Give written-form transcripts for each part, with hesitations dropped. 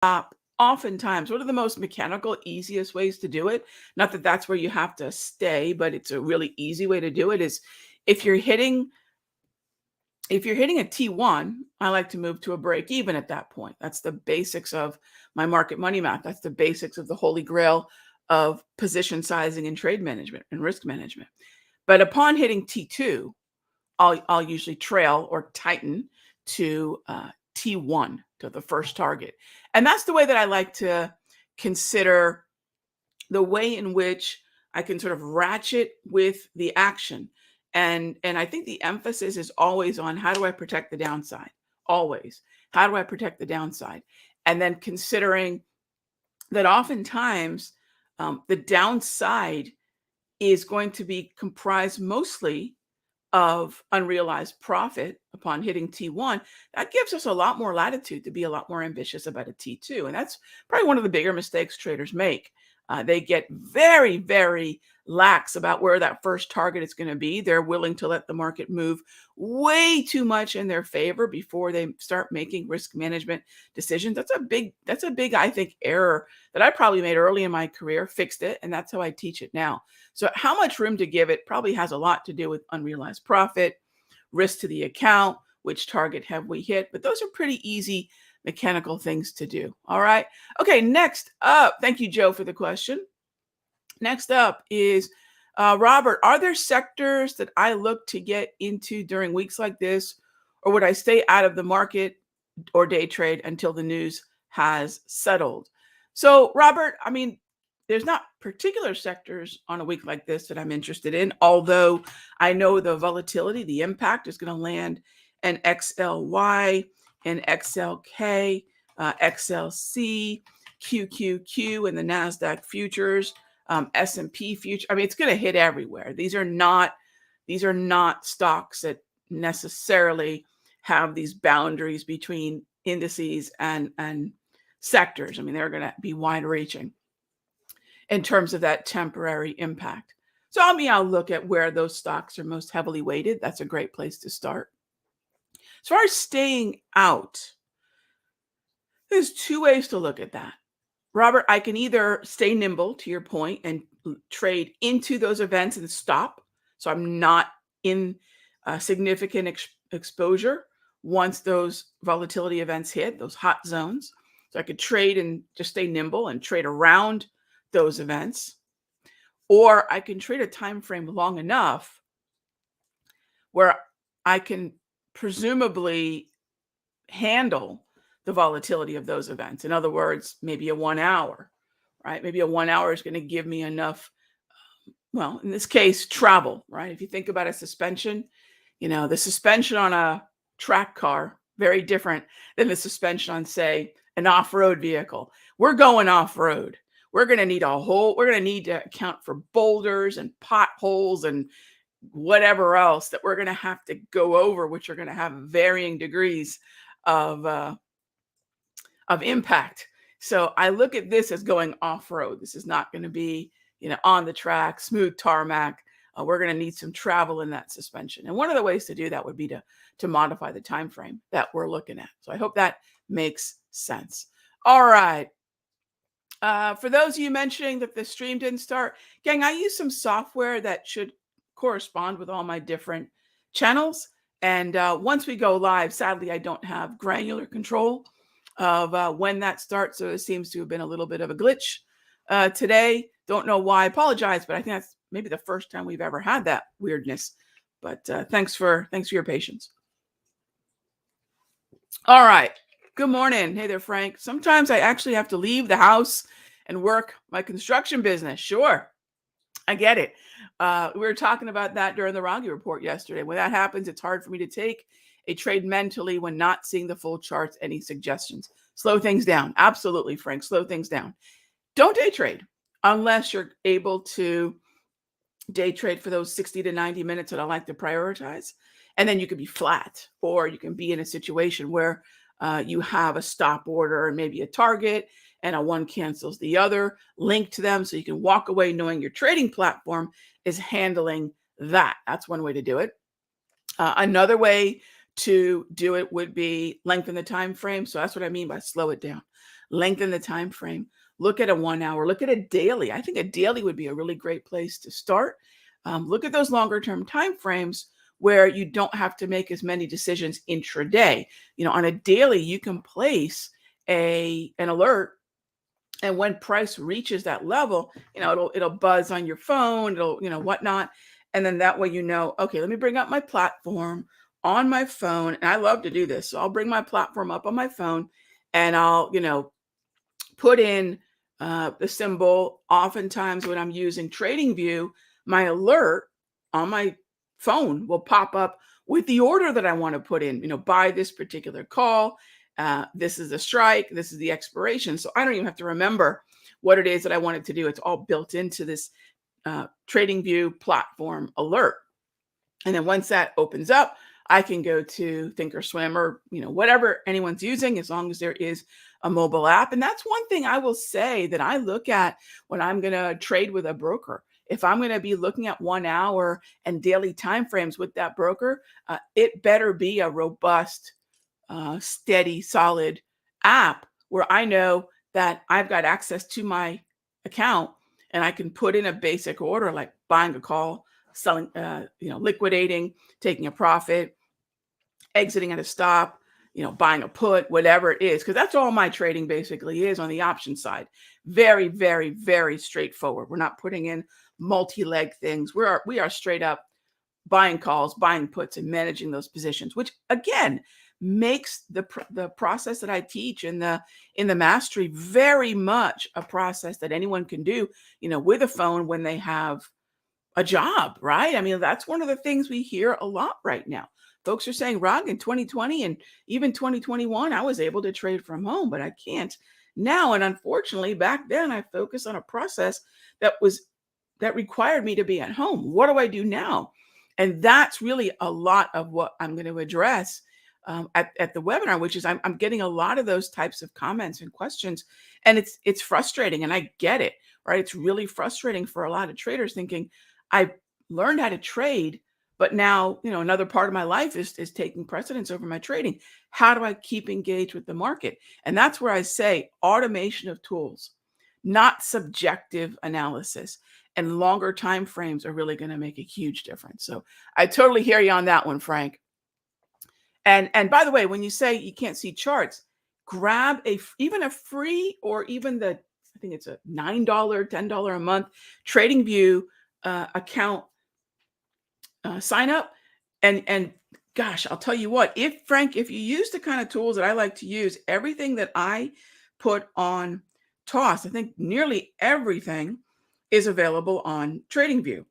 Oftentimes, one of the most mechanical, easiest ways to do it, not that that's where you have to stay, but it's a really easy way to do it, is if you're hitting if you're hitting a T1, I like to move to a break even at that point. That's the basics of my market money math. That's the basics of the holy grail of position sizing and trade management and risk management. But upon hitting T2, I'll usually trail or tighten to T1, to the first target. And that's the way that I like to consider the way in which I can sort of ratchet with the action. And I think the emphasis is always on, how do I protect the downside? Always. How do I protect the downside? And then considering that oftentimes the downside is going to be comprised mostly of unrealized profit upon hitting T1. That gives us a lot more latitude to be a lot more ambitious about a T2. And that's probably one of the bigger mistakes traders make. They get very, very lax about where that first target is going to be. They're willing to let the market move way too much in their favor before they start making risk management decisions. That's a big, I think, error that I probably made early in my career, fixed it, and that's how I teach it now. So how much room to give it probably has a lot to do with unrealized profit, risk to the account, which target have we hit, but those are pretty easy mechanical things to do. All right. Okay. Next up, thank you, Joe, for the question. Next up is Robert. Are there sectors that I look to get into during weeks like this, or would I stay out of the market or day trade until the news has settled? So, Robert, I mean, there's not particular sectors on a week like this that I'm interested in, although I know the volatility, the impact is going to land an XLY, an XLK, XLC, QQQ, and the NASDAQ futures, S&P future. I mean, it's going to hit everywhere. These are not stocks that necessarily have these boundaries between indices and sectors. I mean, they're going to be wide reaching in terms of that temporary impact. So I'll look at where those stocks are most heavily weighted. That's a great place to start. As far as staying out, there's two ways to look at that. Robert, I can either stay nimble, to your point, and trade into those events and stop. So I'm not in significant exposure once those volatility events hit, those hot zones. So I could trade and just stay nimble and trade around those events. Or I can trade a time frame long enough where I can presumably handle the volatility of those events. In other words, maybe a 1 hour, right? Maybe a 1 hour is going to give me enough, well, in this case, travel, right? If you think about a suspension, the suspension on a track car, very different than the suspension on, say, an off-road vehicle. We're going off-road. We're going to need to account for boulders and potholes and whatever else that we're going to have to go over, which are going to have varying degrees of impact. So I look at this as going off-road. This is not going to be, on the track, smooth tarmac. We're going to need some travel in that suspension. And one of the ways to do that would be to modify the time frame that we're looking at. So I hope that makes sense. All right. For those of you mentioning that the stream didn't start, gang, I use some software that should correspond with all my different channels. And once we go live, sadly, I don't have granular control of when that starts. So it seems to have been a little bit of a glitch today. Don't know why. I apologize, but I think that's maybe the first time we've ever had that weirdness. But thanks for your patience. All right. Good morning. Hey there, Frank. Sometimes I actually have to leave the house and work my construction business. Sure. I get it. We were talking about that during the Raghee report yesterday. When that happens, it's hard for me to take a trade mentally when not seeing the full charts. Any suggestions? Slow things down. Absolutely, Frank. Slow things down. Don't day trade unless you're able to day trade for those 60 to 90 minutes that I like to prioritize. And then you could be flat, or you can be in a situation where you have a stop order and maybe a target, and a one cancels the other, linked to them. So you can walk away knowing your trading platform is handling that. That's one way to do it. Another way to do it would be lengthen the time frame. So that's what I mean by slow it down. lengthen the time frame. Look at a 1 hour, look at a daily. I think a daily would be a really great place to start. Look at those longer term time frames where you don't have to make as many decisions intraday. On a daily, you can place an alert, and when price reaches that level, it'll buzz on your phone, it'll, whatnot. And then that way, okay, let me bring up my platform on my phone. And I love to do this. So I'll bring my platform up on my phone and I'll, put in the symbol. Oftentimes when I'm using TradingView, my alert on my phone will pop up with the order that I want to put in, buy this particular call. This is the strike. This is the expiration. So I don't even have to remember what it is that I wanted to do. It's all built into this TradingView platform alert. And then once that opens up, I can go to Thinkorswim or, whatever anyone's using, as long as there is a mobile app. And that's one thing I will say that I look at when I'm going to trade with a broker. If I'm going to be looking at 1 hour and daily timeframes with that broker, it better be a robust, steady, solid app where I know that I've got access to my account and I can put in a basic order like buying a call, selling, liquidating, taking a profit, exiting at a stop, buying a put, whatever it is, because that's all my trading basically is on the option side. Very, very, very straightforward. We're not putting in multi-leg things. We are straight up buying calls, buying puts, and managing those positions, which again makes the process that I teach in the mastery very much a process that anyone can do, with a phone when they have a job, right? I mean, that's one of the things we hear a lot right now. Folks are saying, Rog, in 2020 and even 2021, I was able to trade from home, but I can't now. And unfortunately, back then I focused on a process that required me to be at home. What do I do now? And that's really a lot of what I'm going to address at the webinar, which is I'm getting a lot of those types of comments and questions, and it's frustrating, and I get it, right? It's really frustrating for a lot of traders thinking, I've learned how to trade, but now, another part of my life is taking precedence over my trading. How do I keep engaged with the market? And that's where I say automation of tools, not subjective analysis, and longer time frames are really going to make a huge difference. So I totally hear you on that one, Frank. And by the way, when you say you can't see charts, grab even a free, or even I think it's a $9, $10 a month TradingView account sign up. And gosh, I'll tell you what, if you use the kind of tools that I like to use, everything that I put on Toss, I think nearly everything is available on TradingView.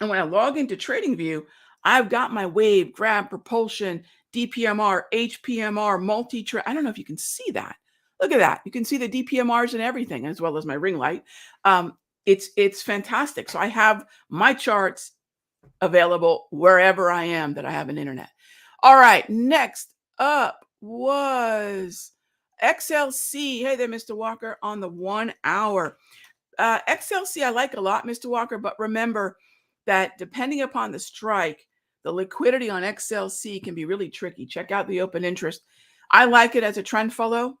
And when I log into TradingView, I've got my wave, grab, propulsion, DPMR, HPMR, multi-trade. I don't know if you can see that. Look at that. You can see the DPMRs and everything, as well as my ring light. It's fantastic. So I have my charts available wherever I am that I have an internet. All right. Next up was XLC. Hey there, Mr. Walker, on the 1 hour. XLC I like a lot, Mr. Walker, but remember that depending upon the strike, the liquidity on XLC can be really tricky. Check out the open interest. I like it as a trend follow.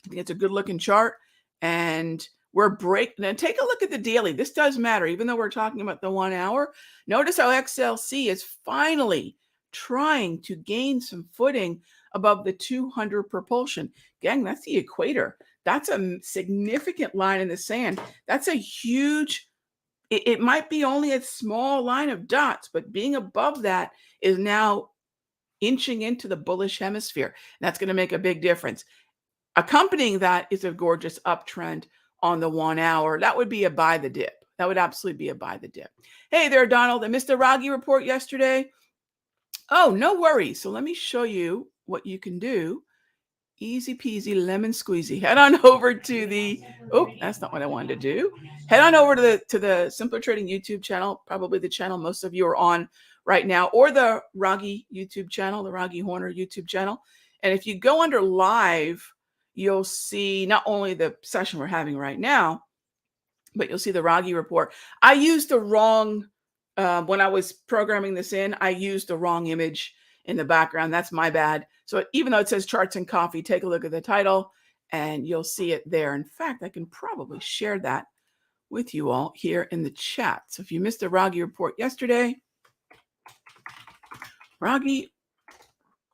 I think it's a good looking chart, and we're breaking. And take a look at the daily. This does matter, even though we're talking about the 1 hour. Notice how XLC is finally trying to gain some footing above the 200 propulsion. Gang, that's the equator. That's a significant line in the sand. That's a huge, it might be only a small line of dots, but being above that is now inching into the bullish hemisphere. And that's going to make a big difference. Accompanying that is a gorgeous uptrend on the 1 hour. That would be a buy the dip. That would absolutely be a buy the dip. Hey there, Donald. I missed the Raghee report yesterday. Oh, no worries. So let me show you what you can do. Easy peasy, lemon squeezy. Head on over to the, oh, that's not what I wanted to do. Head on over to the Simpler Trading YouTube channel, probably the channel most of you are on right now, or the Raghee YouTube channel, the Raghee Horner YouTube channel. And if you go under live, you'll see not only the session we're having right now, but you'll see the Raghee report. I used the wrong, when I was programming this in, I used the wrong image in the background. That's my bad. So even though it says charts and coffee, take a look at the title. and you'll see it there. In fact, I can probably share that with you all here in the chat. So if you missed the Raghee report yesterday, Raghee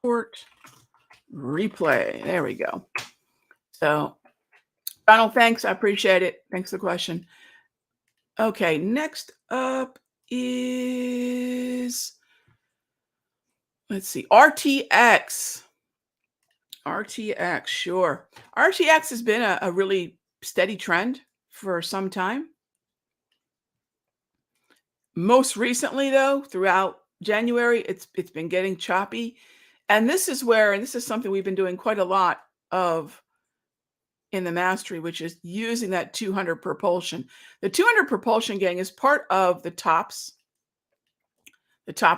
report replay. There we go. So, Donald, thanks. I appreciate it. Thanks for the question. Okay, next up is, let's see, RTX. RTX, sure. RTX has been a really steady trend for some time. Most recently, though, throughout January, it's been getting choppy. And this is where, and this is something we've been doing quite a lot of in the mastery, which is using that 200 propulsion. The 200 propulsion, gang, is part of the top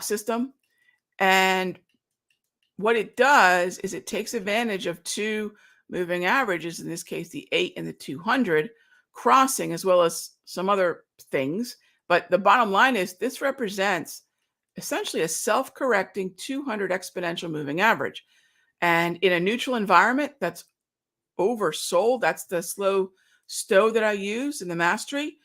system. And what it does is it takes advantage of two moving averages, in this case, the 8 and the 200, crossing, as well as some other things. But the bottom line is this represents essentially a self-correcting 200 exponential moving average. And in a neutral environment that's oversold, that's the slow stow that I use in the mastery,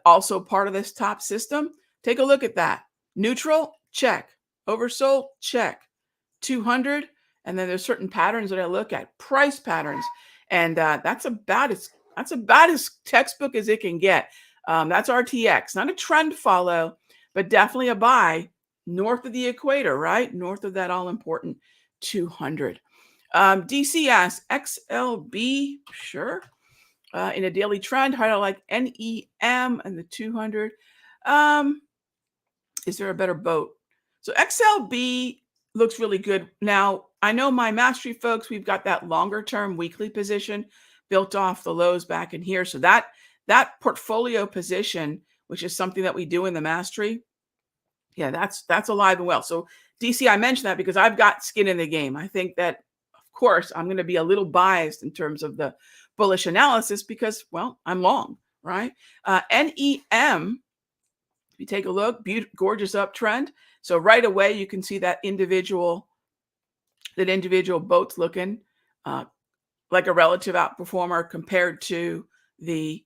also part of this top system. Take a look at that. Neutral, check. Oversold, check. 200, and then there's certain patterns that I look at, price patterns, and that's about as textbook as it can get. That's RTX, not a trend follow, but definitely a buy north of the equator, right? North of that all-important 200. DC asks, XLB, sure. In a daily trend, how do I like NEM and the 200? Is there a better boat? So XLB looks really good. Now, I know my mastery folks, we've got that longer term weekly position built off the lows back in here. So that portfolio position, which is something that we do in the mastery, yeah, that's alive and well. So DC, I mentioned that because I've got skin in the game. I think that, of course, I'm going to be a little biased in terms of the bullish analysis because, well, I'm long, right? NEM, if you take a look, gorgeous uptrend. So right away, you can see that individual boat's looking like a relative outperformer compared to the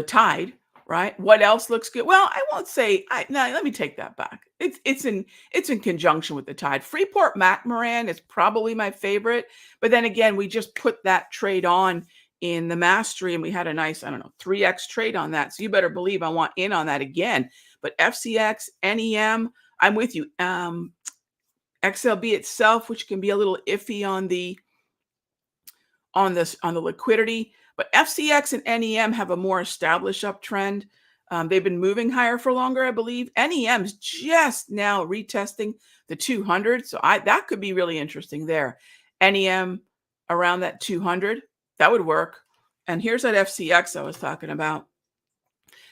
tide, right? What else looks good? Well, I won't say. No, let me take that back. It's in conjunction with the tide. Freeport McMoran is probably my favorite, but then again, we just put that trade on in the mastery, and we had a nice, I don't know, 3x trade on that. So you better believe I want in on that again. But FCX, NEM, I'm with you. XLB itself, which can be a little iffy on the liquidity, but FCX and NEM have a more established uptrend. They've been moving higher for longer, I believe. NEM's just now retesting the 200, so that could be really interesting there. NEM around that 200, that would work. And here's that FCX I was talking about.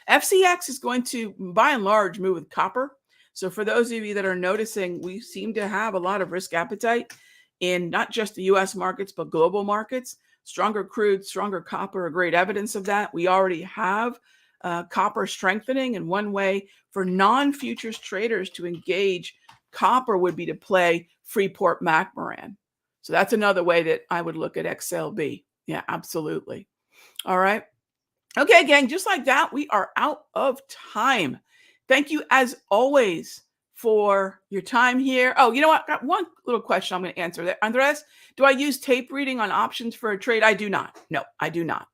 FCX is going to, by and large, move with copper. So for those of you that are noticing, we seem to have a lot of risk appetite in not just the U.S. markets, but global markets. Stronger crude, stronger copper are great evidence of that. We already have copper strengthening, and one way for non-futures traders to engage copper would be to play Freeport McMoran. So that's another way that I would look at XLB. Yeah, absolutely. All right. Okay, gang, just like that, we are out of time. Thank you, as always, for your time here. Oh, you know what? I got one little question I'm going to answer there. Andres, do I use tape reading on options for a trade? I do not. No, I do not.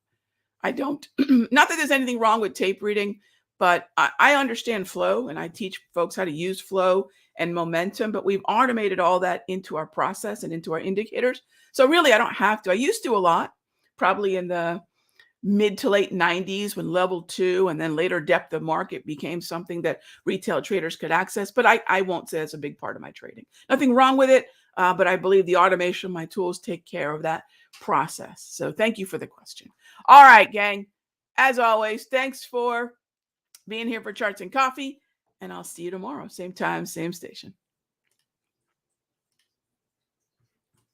I don't. Not that there's anything wrong with tape reading, but I understand flow, and I teach folks how to use flow and momentum, but we've automated all that into our process and into our indicators. So really, I don't have to. I used to a lot, probably in the mid to late 90s when level 2 and then later depth of market became something that retail traders could access. But I won't say it's a big part of my trading. Nothing wrong with it, but I believe the automation of my tools take care of that process. So thank you for the question. All right, gang. As always, thanks for being here for Charts and Coffee, and I'll see you tomorrow. Same time, same station.